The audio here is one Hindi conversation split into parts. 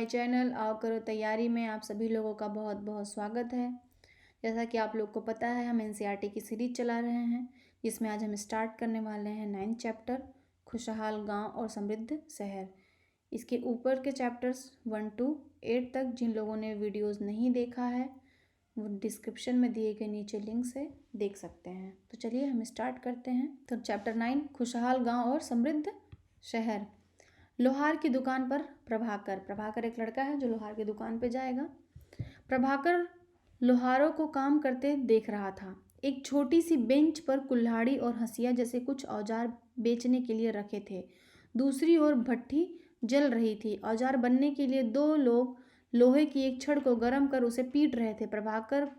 चैनल आओ करो तैयारी में आप सभी लोगों का बहुत बहुत स्वागत है। जैसा कि आप लोग को पता है, हम एनसीईआरटी की सीरीज चला रहे हैं, जिसमें आज हम स्टार्ट करने वाले हैं 9th चैप्टर खुशहाल गांव और समृद्ध शहर। इसके ऊपर के चैप्टर्स 1 to 8 तक जिन लोगों ने वीडियोज़ नहीं देखा है वो डिस्क्रिप्शन में दिए गए नीचे लिंक से देख सकते हैं। तो चलिए हम स्टार्ट करते हैं। तो चैप्टर 9 खुशहाल गांव और समृद्ध शहर। लोहार की दुकान पर प्रभाकर एक लड़का है जो लोहार की दुकान पे जाएगा। प्रभाकर लोहारों को काम करते देख रहा था। एक छोटी सी बेंच पर कुल्हाड़ी और हंसिया जैसे कुछ औजार बेचने के लिए रखे थे। दूसरी ओर भट्ठी जल रही थी। औजार बनने के लिए 2 लोग लोहे की एक छड़ को गर्म कर उसे पीट रहे थे। प्रभाकर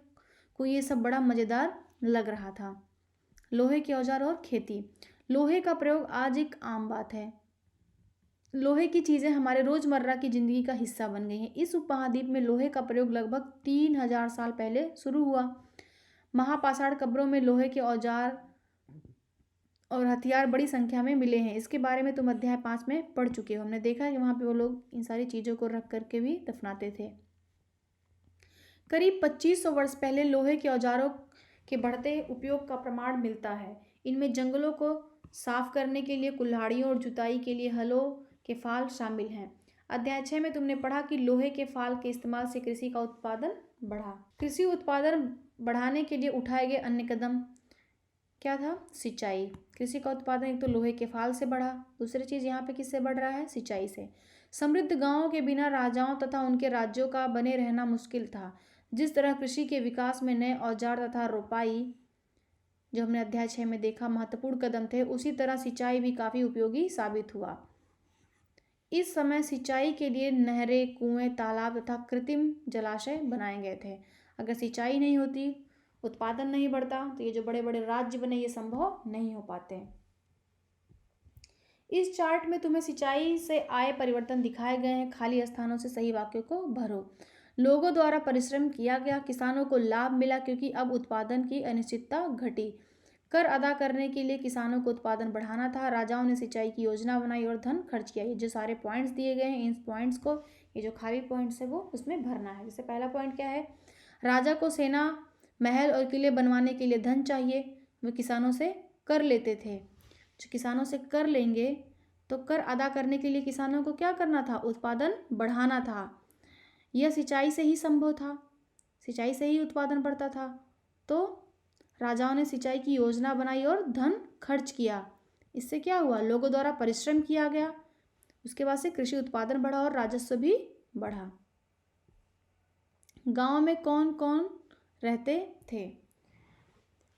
को ये सब बड़ा मज़ेदार लग रहा था। लोहे के औजार और खेती। लोहे का प्रयोग आज एक आम बात है। लोहे की चीज़ें हमारे रोज़मर्रा की ज़िंदगी का हिस्सा बन गई हैं। इस उपमहाद्वीप में लोहे का प्रयोग लगभग 3000 साल पहले शुरू हुआ। महापाषाण कब्रों में लोहे के औजार और हथियार बड़ी संख्या में मिले हैं। इसके बारे में तुम अध्याय 5 में पढ़ चुके हो। हमने देखा है कि वहाँ पे वो लोग इन सारी चीज़ों को रख करके भी दफनाते थे। करीब 2500 वर्ष पहले लोहे के औजारों के बढ़ते उपयोग का प्रमाण मिलता है। इनमें जंगलों को साफ करने के लिए कुल्हाड़ियों और जुताई के लिए हलों के फाल शामिल हैं। अध्याय 6 में तुमने पढ़ा कि लोहे के फाल के इस्तेमाल से कृषि का उत्पादन बढ़ा। कृषि उत्पादन बढ़ाने के लिए उठाए गए अन्य कदम क्या था? सिंचाई। कृषि का उत्पादन एक तो लोहे के फाल से बढ़ा, दूसरी चीज़ यहाँ पे किससे बढ़ रहा है? सिंचाई से। समृद्ध गांवों के बिना राजाओं तथा उनके राज्यों का बने रहना मुश्किल था। जिस तरह कृषि के विकास में नए औजार तथा रोपाई, जो हमने अध्याय 6 में देखा, महत्वपूर्ण कदम थे, उसी तरह सिंचाई भी काफ़ी उपयोगी साबित हुआ। इस समय सिंचाई के लिए नहरें, कुएं, तालाब तथा कृत्रिम जलाशय बनाए गए थे। अगर सिंचाई नहीं होती, उत्पादन नहीं बढ़ता, तो ये जो बड़े बड़े राज्य बने ये संभव नहीं हो पाते। इस चार्ट में तुम्हें सिंचाई से आए परिवर्तन दिखाए गए हैं। खाली स्थानों से सही वाक्यों को भरो। लोगों द्वारा परिश्रम किया गया, किसानों को लाभ मिला क्योंकि अब उत्पादन की अनिश्चितता घटी। कर अदा करने के लिए किसानों को उत्पादन बढ़ाना था। राजाओं ने सिंचाई की योजना बनाई और धन खर्च किया। ये जो सारे पॉइंट्स दिए गए हैं, इन पॉइंट्स को, ये जो खाली पॉइंट्स है वो उसमें भरना है। जैसे पहला पॉइंट क्या है? राजा को सेना, महल और किले बनवाने के लिए धन चाहिए। वे किसानों से कर लेते थे। जो किसानों से कर लेंगे तो कर अदा करने के लिए किसानों को क्या करना था? उत्पादन बढ़ाना था। यह सिंचाई से ही संभव था, सिंचाई से ही उत्पादन बढ़ता था। तो राजाओं ने सिंचाई की योजना बनाई और धन खर्च किया। इससे क्या हुआ? लोगों द्वारा परिश्रम किया गया, उसके बाद से कृषि उत्पादन बढ़ा और राजस्व भी बढ़ा। गांव में कौन कौन रहते थे?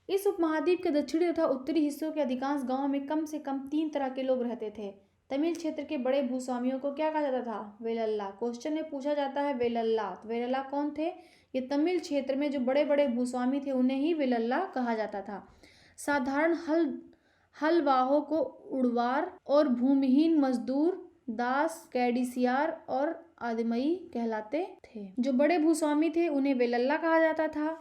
इस उपमहाद्वीप के दक्षिणी तथा उत्तरी हिस्सों के अधिकांश गांवों में कम से कम 3 तरह के लोग रहते थे। तमिल क्षेत्र के बड़े भूस्वामियों को क्या कहा जाता था? वेलल्ला। क्वेश्चन में पूछा जाता है वेलल्ला। तो वेलल्ला कौन थे? ये तमिल क्षेत्र में जो बड़े बड़े भूस्वामी थे उन्हें ही वेलल्ला कहा जाता था। साधारण हलवाहों को उड़वार और भूमिहीन मजदूर दास, कैडिसियार और आदिमई कहलाते थे। जो बड़े भूस्वामी थे उन्हें वेलल्ला कहा जाता था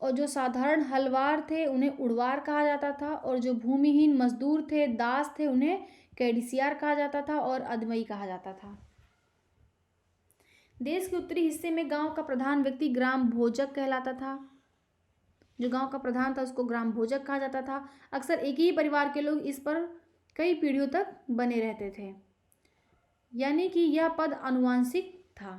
और जो साधारण हलवार थे उन्हें उड़वार कहा जाता था और जो भूमिहीन मजदूर थे, दास थे, उन्हें कैडिसियार कहा जाता था और अदमई कहा जाता था। देश के उत्तरी हिस्से में गांव का प्रधान व्यक्ति ग्राम भोजक कहलाता था। जो गांव का प्रधान था उसको ग्राम भोजक कहा जाता था। अक्सर एक ही परिवार के लोग इस पर कई पीढ़ियों तक बने रहते थे, यानी कि यह पद आनुवंशिक था।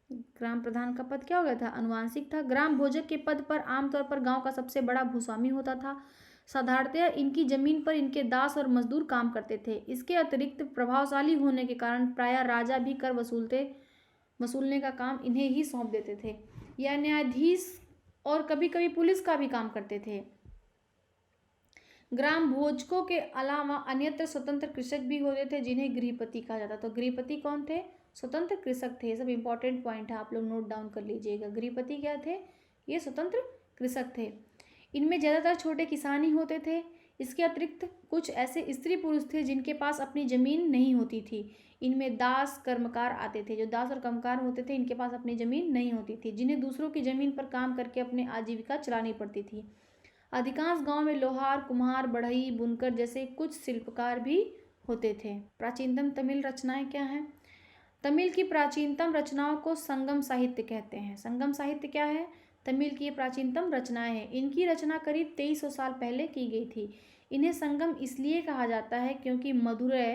ग्राम प्रधान का पद क्या हो गया था? आनुवंशिक था। ग्राम भोजक के पद पर आमतौर पर गांव का सबसे बड़ा भूस्वामी होता था। साधारणतः इनकी जमीन पर इनके दास और मजदूर काम करते थे। इसके अतिरिक्त प्रभावशाली होने के कारण प्रायः राजा भी कर वसूलने का काम इन्हें ही सौंप देते थे। यह न्यायाधीश और कभी कभी पुलिस का भी काम करते थे। ग्राम भोजकों के अलावा अन्यत्र स्वतंत्र कृषक भी होते थे जिन्हें गृहपति कहा जाता। तो गृहपति कौन थे? स्वतंत्र कृषक थे। सब इंपॉर्टेंट पॉइंट है, आप लोग नोट डाउन कर लीजिएगा। गृहपति क्या थे? ये स्वतंत्र कृषक थे। इनमें ज़्यादातर छोटे किसान ही होते थे। इसके अतिरिक्त कुछ ऐसे स्त्री पुरुष थे जिनके पास अपनी जमीन नहीं होती थी। इनमें दास, कर्मकार आते थे। जो दास और कर्मकार होते थे इनके पास अपनी जमीन नहीं होती थी, जिन्हें दूसरों की जमीन पर काम करके अपनी आजीविका चलानी पड़ती थी। अधिकांश गांव में लोहार, कुम्हार, बढ़ई, बुनकर जैसे कुछ शिल्पकार भी होते थे। प्राचीनतम तमिल रचनाएं क्या हैं? तमिल की प्राचीनतम रचनाओं को संगम साहित्य कहते हैं। संगम साहित्य क्या है? तमिल की ये प्राचीनतम रचनाएं हैं। इनकी रचना करीब 2300 साल पहले की गई थी। इन्हें संगम इसलिए कहा जाता है क्योंकि मदुरै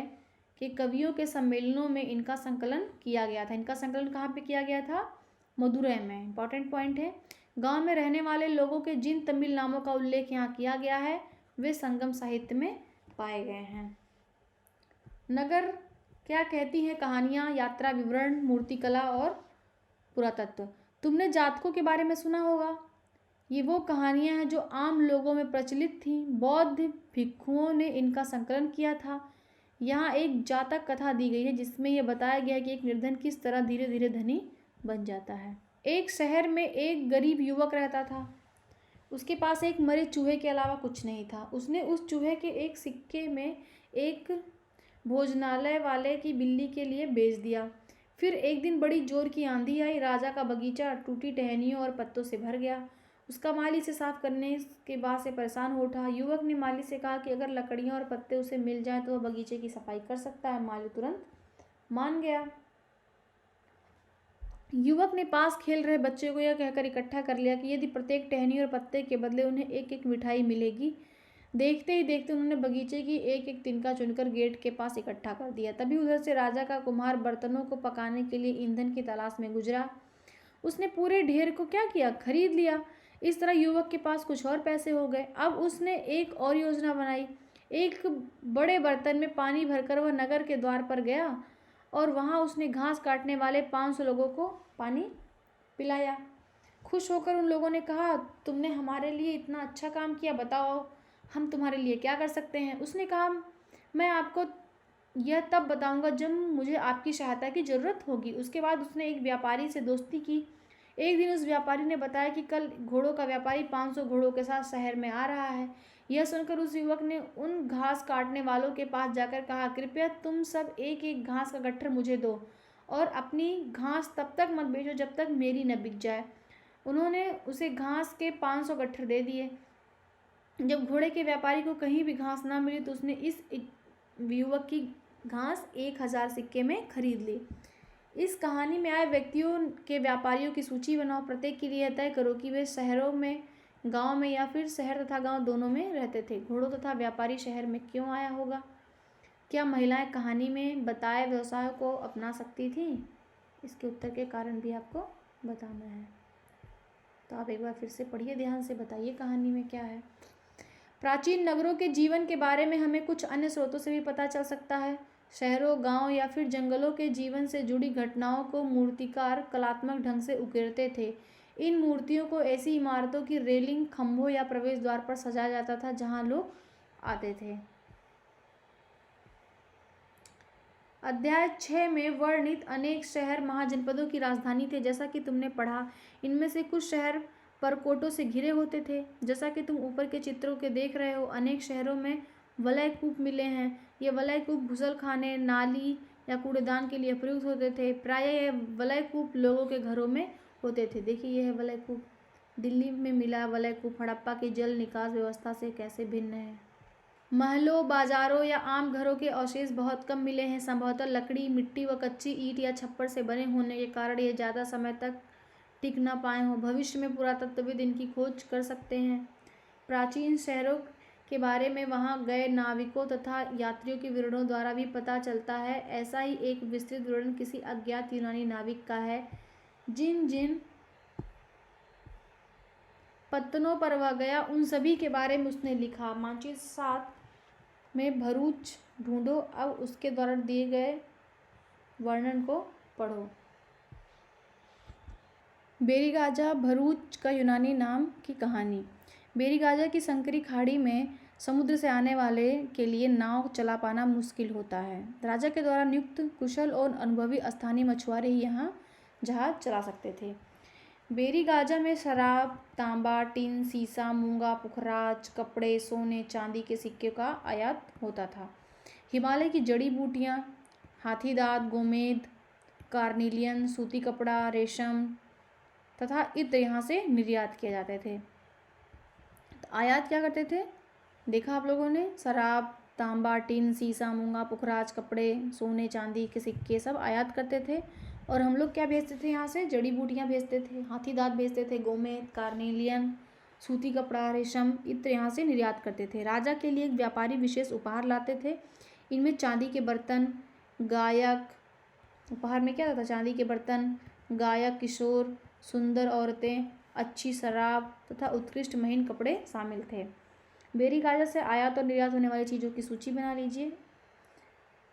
के कवियों के सम्मेलनों में इनका संकलन किया गया था। इनका संकलन कहाँ पे किया गया था? मदुरै में। इंपॉर्टेंट पॉइंट है। गांव में रहने वाले लोगों के जिन तमिल नामों का उल्लेख यहाँ किया गया है वे संगम साहित्य में पाए गए हैं। नगर क्या कहती हैं कहानियाँ, यात्रा विवरण, मूर्तिकला और पुरातत्व। तुमने जातकों के बारे में सुना होगा। ये वो कहानियाँ हैं जो आम लोगों में प्रचलित थीं। बौद्ध भिक्षुओं ने इनका संकलन किया था। यहाँ एक जातक कथा दी गई है जिसमें यह बताया गया है कि एक निर्धन किस तरह धीरे धीरे धनी बन जाता है। एक शहर में एक गरीब युवक रहता था। उसके पास एक मरे चूहे के अलावा कुछ नहीं था। उसने उस चूहे के एक सिक्के में एक भोजनालय वाले की बिल्ली के लिए बेच दिया। फिर एक दिन बड़ी जोर की आंधी आई। राजा का बगीचा टूटी टहनियों और पत्तों से भर गया। उसका माली इसे साफ करने के बाद से परेशान हो उठा। युवक ने माली से कहा कि अगर लकड़ियाँ और पत्ते उसे मिल जाएं तो वह बगीचे की सफाई कर सकता है। माली तुरंत मान गया। युवक ने पास खेल रहे बच्चे को यह कहकर इकट्ठा कर लिया कि यदि प्रत्येक टहनी और पत्ते के बदले उन्हें एक एक मिठाई मिलेगी। देखते ही देखते उन्होंने बगीचे की एक एक तिनका चुनकर गेट के पास इकट्ठा कर दिया। तभी उधर से राजा का कुम्हार बर्तनों को पकाने के लिए ईंधन की तलाश में गुजरा। उसने पूरे ढेर को क्या किया? खरीद लिया। इस तरह युवक के पास कुछ और पैसे हो गए। अब उसने एक और योजना बनाई। एक बड़े बर्तन में पानी भरकर वह नगर के द्वार पर गया और वहाँ उसने घास काटने वाले 500 लोगों को पानी पिलाया। खुश होकर उन लोगों ने कहा, तुमने हमारे लिए इतना अच्छा काम किया, बताओ हम तुम्हारे लिए क्या कर सकते हैं। उसने कहा, मैं आपको यह तब बताऊंगा जब मुझे आपकी सहायता की ज़रूरत होगी। उसके बाद उसने एक व्यापारी से दोस्ती की। एक दिन उस व्यापारी ने बताया कि कल घोड़ों का व्यापारी 500 घोड़ों के साथ शहर में आ रहा है। यह सुनकर उस युवक ने उन घास काटने वालों के पास जाकर कहा, कृपया तुम सब एक एक घास का गट्ठर मुझे दो और अपनी घास तब तक मत बेचो जब तक मेरी न बिक जाए। उन्होंने उसे घास के 500 गट्ठर दे दिए। जब घोड़े के व्यापारी को कहीं भी घास ना मिली तो उसने इस युवक की घास 1000 सिक्के में खरीद ली। इस कहानी में आए व्यक्तियों के व्यापारियों की सूची बनाओ। प्रत्येक के लिए तय करो कि वे शहरों में, गांव में या फिर शहर तथा गांव दोनों में रहते थे। घोड़ों तथा व्यापारी शहर में क्यों आया होगा? क्या महिलाएं कहानी में बताए व्यवसायों को अपना सकती थीं? इसके उत्तर के कारण भी आपको बताना है। तो आप एक बार फिर से पढ़िए, ध्यान से बताइए कहानी में क्या है। प्राचीन नगरों के जीवन के बारे में हमें कुछ अन्य स्रोतों से भी पता चल सकता है। शहरों, गांव या फिर जंगलों के जीवन से जुड़ी घटनाओं को मूर्तिकार कलात्मक ढंग से उकेरते थे। इन मूर्तियों को ऐसी इमारतों की रेलिंग, खंभों या प्रवेश द्वार पर सजाया जाता था जहां लोग आते थे। अध्याय 6 में वर्णित अनेक शहर महाजनपदों की राजधानी थे। जैसा कि तुमने पढ़ा, इनमें से कुछ शहर परकोटों से घिरे होते थे। जैसा कि तुम ऊपर के चित्रों के देख रहे हो, अनेक शहरों में वलय कूप मिले हैं। ये वलय कूप घुसलखाने, नाली या कूड़ेदान के लिए प्रयुक्त होते थे। प्रायः यह वलय कूप लोगों के घरों में होते थे। देखिए, यह है वलय कूप। दिल्ली में मिला वलय कूप हड़प्पा की जल निकास व्यवस्था से कैसे भिन्न है। महलों, बाजारों या आम घरों के अवशेष बहुत कम मिले हैं। संभवतः लकड़ी, मिट्टी व कच्ची ईंट या छप्पर से बने होने के कारण ये ज़्यादा समय तक टिक न पाए हों। भविष्य में पुरातत्वविद इनकी खोज कर सकते हैं। प्राचीन शहरों के बारे में वहां गए नाविकों तथा यात्रियों के विवरणों द्वारा भी पता चलता है। ऐसा ही एक विस्तृत विवरण किसी अज्ञात यूनानी नाविक का है। जिन जिन पत्तनों पर वह गया उन सभी के बारे में उसने लिखा। मानचित्र 7 में भरूच ढूंढो। अब उसके द्वारा दिए गए वर्णन को पढ़ो। बेरीगाजा, भरूच का यूनानी नाम की कहानी। बेरीगाजा की संकरी खाड़ी में समुद्र से आने वाले के लिए नाव चला पाना मुश्किल होता है। राजा के द्वारा नियुक्त कुशल और अनुभवी स्थानीय मछुआरे ही यहाँ जहाज चला सकते थे। बेरीगाजा में शराब, तांबा, टिन, सीसा, मूंगा, पुखराज, कपड़े, सोने, चांदी के सिक्के का आयात होता था। हिमालय की जड़ी बूटियाँ, हाथीदांत, गोमेद, कार्निलियन, सूती कपड़ा, रेशम तथा इत्र यहाँ से निर्यात किए जाते थे। तो आयात क्या करते थे? देखा आप लोगों ने, शराब, तांबा, टिन, सीसा, मूंगा, पुखराज, कपड़े, सोने चांदी के सिक्के सब आयात करते थे। और हम लोग क्या भेजते थे यहाँ से? जड़ी बूटियाँ भेजते थे, हाथी दाँत भेजते थे, गोमेद, कार्नेलियन, सूती कपड़ा, रेशम इत्र यहाँ से निर्यात करते थे। राजा के लिए एक व्यापारी विशेष उपहार लाते थे। इनमें चांदी के बर्तन, गायक, उपहार में क्या होता था? चांदी के बर्तन, गायक, किशोर, सुंदर औरतें, अच्छी शराब तथा उत्कृष्ट महीन कपड़े शामिल थे। बेरी गाजर से आयात और निर्यात होने वाली चीज़ों की सूची बना लीजिए।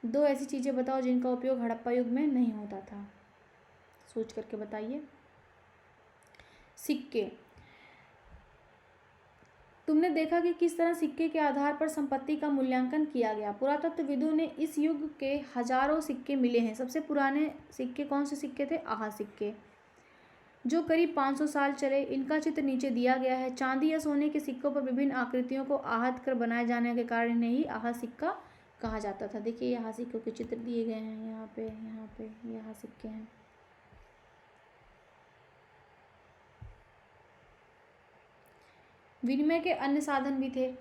2 ऐसी चीज़ें बताओ जिनका उपयोग हड़प्पा युग में नहीं होता था। सोच करके बताइए। सिक्के। तुमने देखा कि किस तरह सिक्के के आधार पर संपत्ति का मूल्यांकन किया गया। पुरातत्वविदों ने इस युग के हजारों सिक्के मिले हैं। सबसे पुराने सिक्के कौन से सिक्के थे? आहा सिक्के, जो करीब 500 साल चले। इनका चित्र नीचे दिया गया है। चांदी या सोने के सिक्कों पर विभिन्न आकृतियों को आहत कर बनाए जाने के कारण इन्हें ही आहा सिक्का कहा जाता था। देखिए यहाँ सिक्कों के चित्र दिए गए हैं, यहाँ पे यहाँ सिक्के हैं। विनिमय के अन्य साधन भी थे।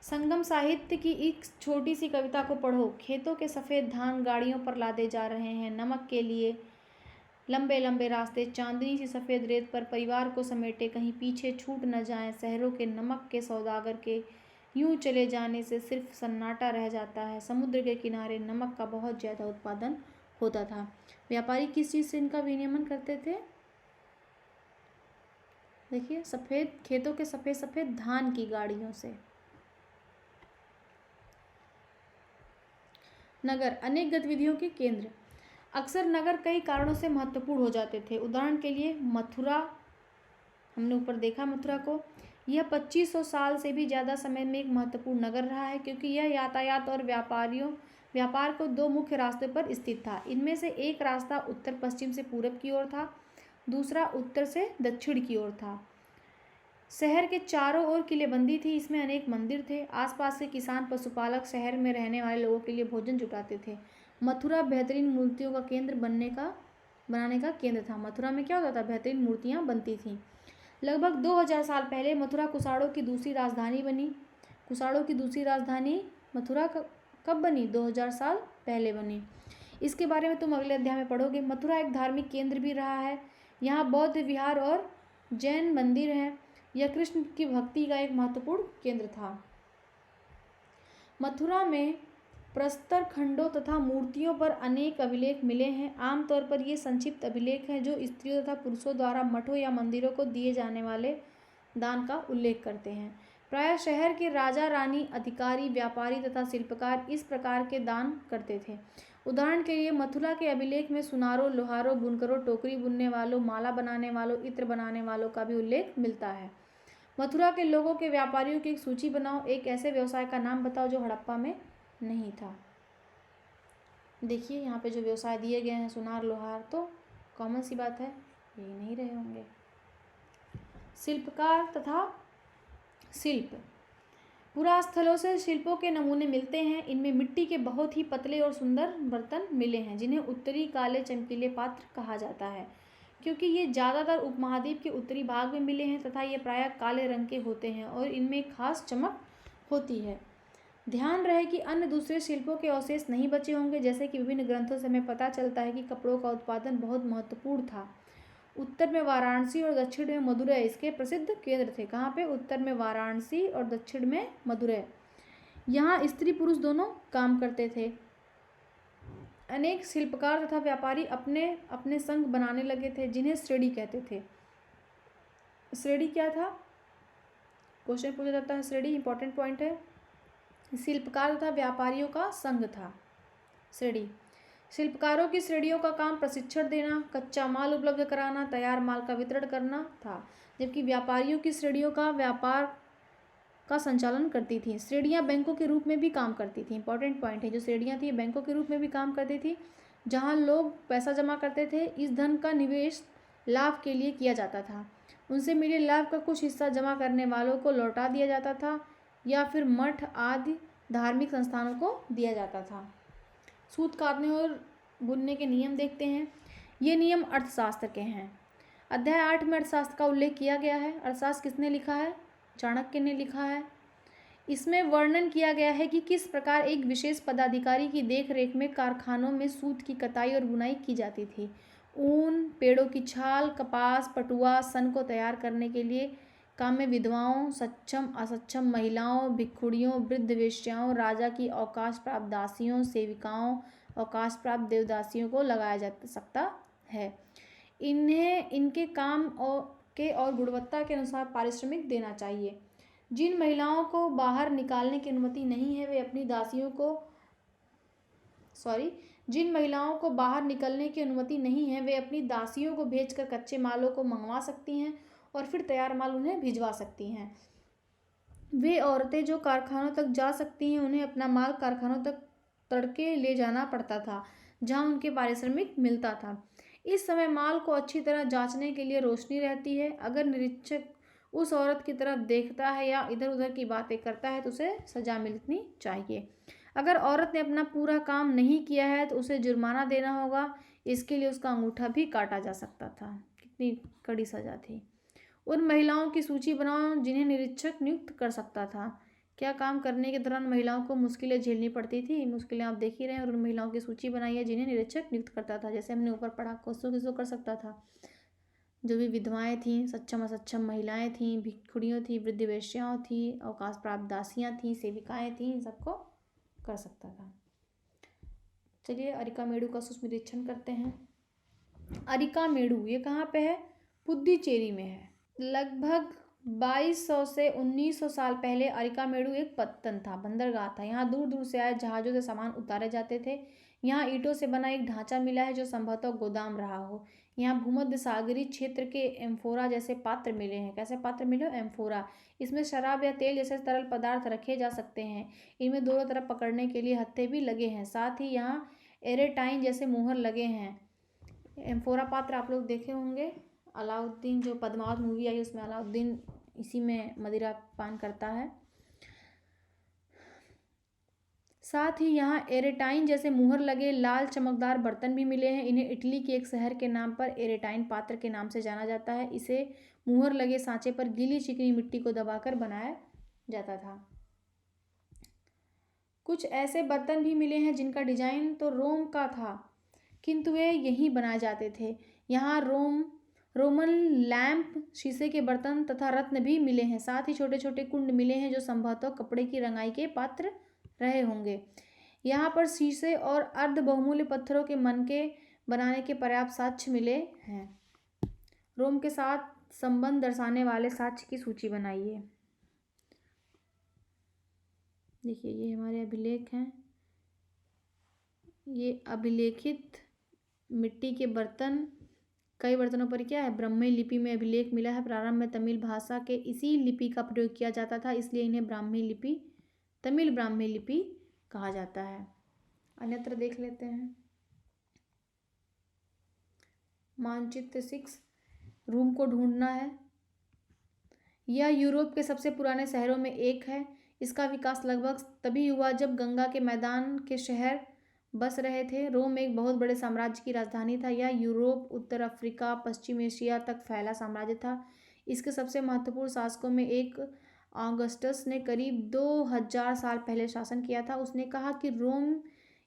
संगम साहित्य की एक छोटी सी कविता को पढ़ो। खेतों के सफ़ेद धान गाड़ियों पर लादे जा रहे हैं, नमक के लिए लंबे लंबे रास्ते चांदनी सी सफ़ेद रेत पर परिवार को समेटे कहीं पीछे छूट न जाएं। शहरों के नमक के सौदागर के यूं चले जाने से सिर्फ सन्नाटा रह जाता है। समुद्र के किनारे नमक का बहुत ज़्यादा उत्पादन होता था। व्यापारी किस चीज़ से इनका विनियमन करते थे? देखिए, सफ़ेद खेतों के सफ़ेद सफ़ेद धान की गाड़ियों से। नगर अनेक गतिविधियों के केंद्र। अक्सर नगर कई कारणों से महत्वपूर्ण हो जाते थे। उदाहरण के लिए मथुरा, हमने ऊपर देखा मथुरा को। यह 2500 साल से भी ज़्यादा समय में एक महत्वपूर्ण नगर रहा है, क्योंकि यह यातायात और व्यापार को 2 मुख्य रास्तों पर स्थित था। इनमें से एक रास्ता उत्तर पश्चिम से पूरब की ओर था, दूसरा उत्तर से दक्षिण की ओर था। शहर के चारों ओर किलेबंदी थी। इसमें अनेक मंदिर थे। आसपास के किसान पशुपालक शहर में रहने वाले लोगों के लिए भोजन जुटाते थे। मथुरा बेहतरीन मूर्तियों का केंद्र बनाने का केंद्र था। मथुरा में क्या होता था? बेहतरीन मूर्तियाँ बनती थीं। लगभग 2000 साल पहले मथुरा कुषाणों की दूसरी राजधानी बनी। कुषाणों की दूसरी राजधानी मथुरा कब बनी? 2000 साल पहले बनी। इसके बारे में तुम अगले अध्याय में पढ़ोगे। मथुरा एक धार्मिक केंद्र भी रहा है। यहाँ बौद्ध विहार और जैन मंदिर हैं। यह कृष्ण की भक्ति का एक महत्वपूर्ण केंद्र था। मथुरा में प्रस्तर खंडों तथा मूर्तियों पर अनेक अभिलेख मिले हैं। आमतौर पर ये संक्षिप्त अभिलेख हैं जो स्त्रियों तथा पुरुषों द्वारा मठों या मंदिरों को दिए जाने वाले दान का उल्लेख करते हैं। प्रायः शहर के राजा, रानी, अधिकारी, व्यापारी तथा शिल्पकार इस प्रकार के दान करते थे। उदाहरण के लिए मथुरा के अभिलेख में सुनारों, लोहारों, बुनकरों, टोकरी बुनने वालों, माला बनाने वालों, इत्र बनाने वालों का भी उल्लेख मिलता है। मथुरा के लोगों के व्यापारियों की एक सूची बनाओ। एक ऐसे व्यवसाय का नाम बताओ जो हड़प्पा में नहीं था। देखिए यहाँ पे जो व्यवसाय दिए गए हैं, सुनार, लोहार, तो कॉमन सी बात है, ये नहीं रहे होंगे। शिल्पकार तथा शिल्प। पुरास्थलों से शिल्पों के नमूने मिलते हैं। इनमें मिट्टी के बहुत ही पतले और सुंदर बर्तन मिले हैं, जिन्हें उत्तरी काले चमकीले पात्र कहा जाता है, क्योंकि ये ज़्यादातर उपमहाद्वीप के उत्तरी भाग में मिले हैं तथा ये प्रायः काले रंग के होते हैं और इनमें खास चमक होती है। ध्यान रहे कि अन्य दूसरे शिल्पों के अवशेष नहीं बचे होंगे। जैसे कि विभिन्न ग्रंथों से हमें पता चलता है कि कपड़ों का उत्पादन बहुत महत्वपूर्ण था। उत्तर में वाराणसी और दक्षिण में मदुरै इसके प्रसिद्ध केंद्र थे। कहाँ पे? उत्तर में वाराणसी और दक्षिण में मदुरै। यहाँ स्त्री पुरुष दोनों काम करते थे। अनेक शिल्पकार तथा व्यापारी अपने अपने संघ बनाने लगे थे, जिन्हें श्रेणी कहते थे। श्रेणी क्या था? क्वेश्चन पूछा जाता है। श्रेणी इंपॉर्टेंट पॉइंट है। शिल्पकार तथा व्यापारियों का संघ था श्रेणी। शिल्पकारों की श्रेणियों का काम प्रशिक्षण देना, कच्चा माल उपलब्ध कराना, तैयार माल का वितरण करना था, जबकि व्यापारियों की श्रेणियों का व्यापार का संचालन करती थी। श्रेणियाँ बैंकों के रूप में भी काम करती थी। इंपॉर्टेंट पॉइंट है, जो श्रेणियाँ थी बैंकों के रूप में भी काम करती थी, जहाँ लोग पैसा जमा करते थे। इस धन का निवेश लाभ के लिए किया जाता था। उनसे मिले लाभ का कुछ हिस्सा जमा करने वालों को लौटा दिया जाता था या फिर मठ आदि धार्मिक संस्थानों को दिया जाता था। सूत काटने और बुनने के नियम देखते हैं। ये नियम अर्थशास्त्र के हैं। अध्याय 8 में अर्थशास्त्र का उल्लेख किया गया है। अर्थशास्त्र किसने लिखा है? चाणक्य ने लिखा है। इसमें वर्णन किया गया है कि किस प्रकार एक विशेष पदाधिकारी की देखरेख में कारखानों में सूत की कताई और बुनाई की जाती थी। ऊन, पेड़ों की छाल, कपास, पटुआ, सन को तैयार करने के लिए काम में विधवाओं, सक्षम असक्षम महिलाओं, भिक्षुणियों, वृद्ध वेश्याओं, राजा की अवकाश प्राप्त दासियों, सेविकाओं, अवकाश प्राप्त देवदासियों को लगाया जा सकता है। इन्हें इनके काम और गुणवत्ता के अनुसार पारिश्रमिक देना चाहिए। जिन महिलाओं को बाहर निकालने की अनुमति नहीं है वे अपनी दासियों को जिन महिलाओं को बाहर निकलने की अनुमति नहीं है वे अपनी दासियों को भेजकर कच्चे मालों को मंगवा सकती हैं और फिर तैयार माल उन्हें भिजवा सकती हैं। वे औरतें जो कारखानों तक जा सकती हैं उन्हें अपना माल कारखानों तक तड़के ले जाना पड़ता था, जहां उनके पारिश्रमिक मिलता था। इस समय माल को अच्छी तरह जांचने के लिए रोशनी रहती है। अगर निरीक्षक उस औरत की तरफ देखता है या इधर उधर की बातें करता है तो उसे सजा मिलनी चाहिए। अगर औरत ने अपना पूरा काम नहीं किया है तो उसे जुर्माना देना होगा। इसके लिए उसका अंगूठा भी काटा जा सकता था। कितनी कड़ी सजा थी। उन महिलाओं की सूची बनाओ जिन्हें निरीक्षक नियुक्त कर सकता था। क्या काम करने के दौरान महिलाओं को मुश्किलें झेलनी पड़ती थी, मुश्किलें आप देख ही रहे हैं। और उन महिलाओं की सूची बनाई है जिन्हें निरीक्षक नियुक्त करता था। जैसे हमने ऊपर पढ़ा, किसको किसको कर सकता था। जो भी विधवाएं थीं, सक्षम असक्षम महिलाएं थीं, भिक्षुणियों थी, वृद्ध वेश्याओं थी, अवकाश प्राप्त दासियां थीं, सेविकाएं थीं, इन सबको कर सकता था। चलिए अरिकामेडु का सुस्मृतिक्षण करते हैं। अरिकामेडु ये कहाँ पे है? पुद्दुचेरी में है। लगभग 2200 से 1900 साल पहले अरिकामेडु एक पत्तन था, बंदरगाह था। यहाँ दूर दूर से आए जहाज़ों से सामान उतारे जाते थे। यहाँ ईंटों से बना एक ढांचा मिला है जो संभवतः गोदाम रहा हो। यहाँ भूमध्य सागरीय क्षेत्र के एम्फोरा जैसे पात्र मिले हैं। कैसे पात्र मिले? एम्फोरा। इसमें शराब या तेल जैसे तरल पदार्थ रखे जा सकते हैं। इनमें दोनों तरफ पकड़ने के लिए हत्थे भी लगे हैं। साथ ही यहाँ एरेटाइन जैसे मुहर लगे हैं। एम्फोरा पात्र आप लोग देखे होंगे। अलाउद्दीन, जो पद्मावत मूवी आई उसमें अलाउद्दीन इसी में मदिरा पान करता है। साथ ही यहाँ एरेटाइन जैसे मुहर लगे लाल चमकदार बर्तन भी मिले हैं। इन्हें इटली के एक शहर के नाम पर एरेटाइन पात्र के नाम से जाना जाता है। इसे मुहर लगे सांचे पर गीली चिकनी मिट्टी को दबाकर बनाया जाता था। कुछ ऐसे बर्तन भी मिले हैं जिनका डिजाइन तो रोम का था, किंतु वे यहीं बनाए जाते थे। यहाँ रोमन लैंप, शीशे के बर्तन तथा रत्न भी मिले हैं। साथ ही छोटे छोटे कुंड मिले हैं जो संभवतः कपड़े की रंगाई के पात्र रहे होंगे। यहाँ पर शीशे और अर्ध बहुमूल्य पत्थरों के मनके बनाने के पर्याप्त साक्ष्य मिले हैं। रोम के साथ संबंध दर्शाने वाले साक्ष्य की सूची बनाइए। देखिए ये हमारे अभिलेख हैं। ये अभिलेखित मिट्टी के बर्तन, कई बर्तनों पर क्या है? ब्राह्मी लिपि में अभिलेख मिला है। प्रारंभ में तमिल भाषा के इसी लिपि का प्रयोग किया जाता था, इसलिए इन्हें तमिल ब्राह्मी लिपि कहा जाता है। अन्यत्र देख लेते हैं। मानचित्र 6, रोम को ढूंढना है। यह यूरोप के सबसे पुराने शहरों में एक है। इसका विकास लगभग तभी हुआ जब गंगा के मैदान के शहर बस रहे थे। रोम एक बहुत बड़े साम्राज्य की राजधानी था। यह यूरोप, उत्तर अफ्रीका, पश्चिम एशिया तक फैला साम्राज्य था। इसके सबसे महत्वपूर्ण शासकों में एक ऑगस्टस ने करीब 2000 साल पहले शासन किया था। उसने कहा कि रोम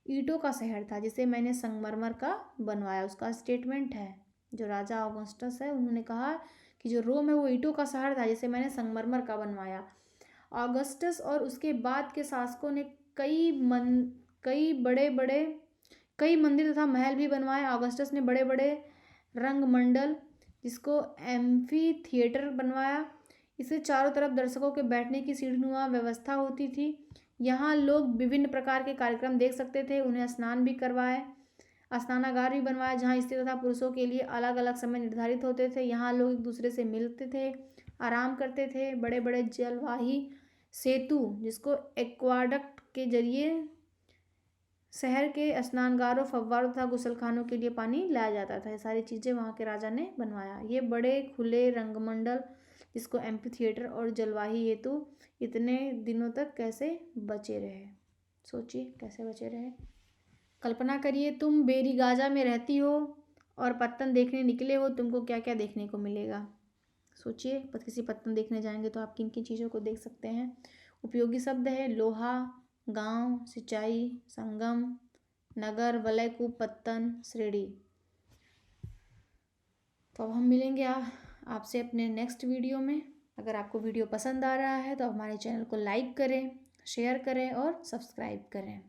ईंटों का शहर था जिसे मैंने संगमरमर का बनवाया। उसका स्टेटमेंट है, जो राजा ऑगस्टस है उन्होंने कहा कि जो रोम है वो ईंटों का शहर था जिसे मैंने संगमरमर का बनवाया। ऑगस्टस और उसके बाद के शासकों ने कई मंदिर तथा महल भी बनवाए। ऑगस्टस ने बड़े बड़े रंगमंडल, जिसको एम्फी थिएटर बनवाया। इसे चारों तरफ दर्शकों के बैठने की सीढ़ीनुमा व्यवस्था होती थी। यहाँ लोग विभिन्न प्रकार के कार्यक्रम देख सकते थे। उन्हें स्नान भी करवाए। स्नानागार भी बनवाया जहाँ स्त्री तथा पुरुषों के लिए अलग अलग समय निर्धारित होते थे। यहाँ लोग एक दूसरे से मिलते थे, आराम करते थे। बड़े बड़े जलवाही सेतु, जिसको एक्वाडक्ट के जरिए शहर के स्नानगारों, फव्वारों तथा गुसलखानों के लिए पानी लाया जाता था। ये सारी चीज़ें वहाँ के राजा ने बनवाया। ये बड़े खुले रंगमंडल, जिसको एम्फी थिएटर और जलवाही हेतु इतने दिनों तक कैसे बचे रहे? सोचिए कैसे बचे रहे। कल्पना करिए तुम बेरीगाजा में रहती हो और पत्तन देखने निकले हो, तुमको क्या क्या देखने को मिलेगा? सोचिए, किसी पत्तन देखने जाएंगे तो आप किन किन चीज़ों को देख सकते हैं। उपयोगी शब्द है लोहा, गांव, सिंचाई, संगम, नगर, वलय, कूप, पत्तन, श्रेणी। तो अब हम मिलेंगे आपसे अपने नेक्स्ट वीडियो में। अगर आपको वीडियो पसंद आ रहा है तो हमारे चैनल को लाइक करें, शेयर करें और सब्सक्राइब करें।